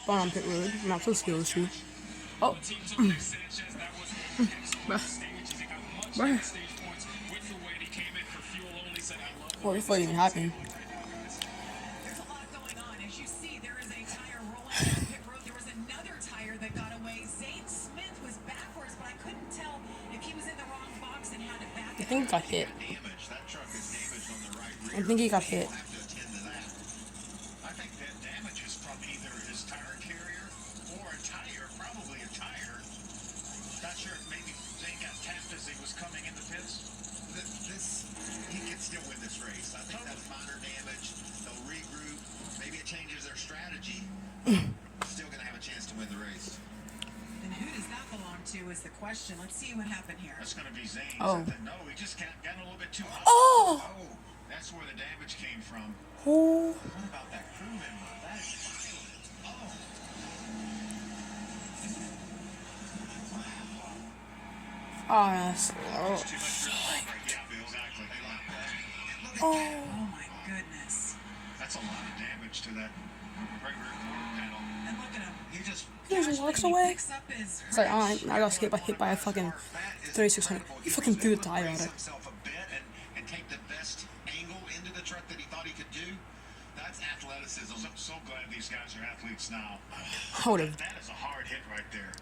Spawn on pit road. I'm not supposed to go to. Oh. Bruh. Bruh. What the fuck even happened? There's a lot going on. As you see, there is a tire rolling down pit road. There was another tire that got away. Zane Smith was backwards, but I couldn't tell if he was in the wrong box and had to back I it. think he got hit. I think he got hit. I think that damage is from either his tire carrier or a tire, probably a tire. Not sure if maybe Zane got tapped as he was coming in the pits. He can still win this race. I think that's minor damage. They'll regroup. Maybe it changes their strategy. Still going to have a chance to win the race. And who does that belong to is the question. Let's see what happened here. That's going to be Zane. Oh. No, he just got a little bit too hot. Oh! That's where the damage came from. Oh. What about that crew member? That is violent. Oh, that's Too much yeah, exactly. Oh. Oh my goodness. That's a lot of damage to that regular quarter panel. And look at him. He just He just walks He away. picks up his It's like, wrench. I got hit by a fucking 3600. He fucking threw the tire at it. himself a bit and take the best angle into the truck that he thought he could do. That's athleticism. I'm so glad these guys are athletes now. I would have. That is a hard hit right there.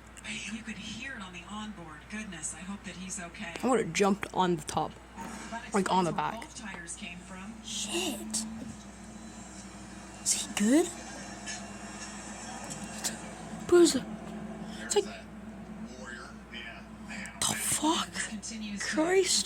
You could hear it on the onboard. Goodness, I hope that he's okay. I would have jumped on the top. That Like, on the explains where back. Both tires came from. Shit. Is he good? Bruiser. It's like, That warrior. Yeah, man. the fuck? Continues to Christ.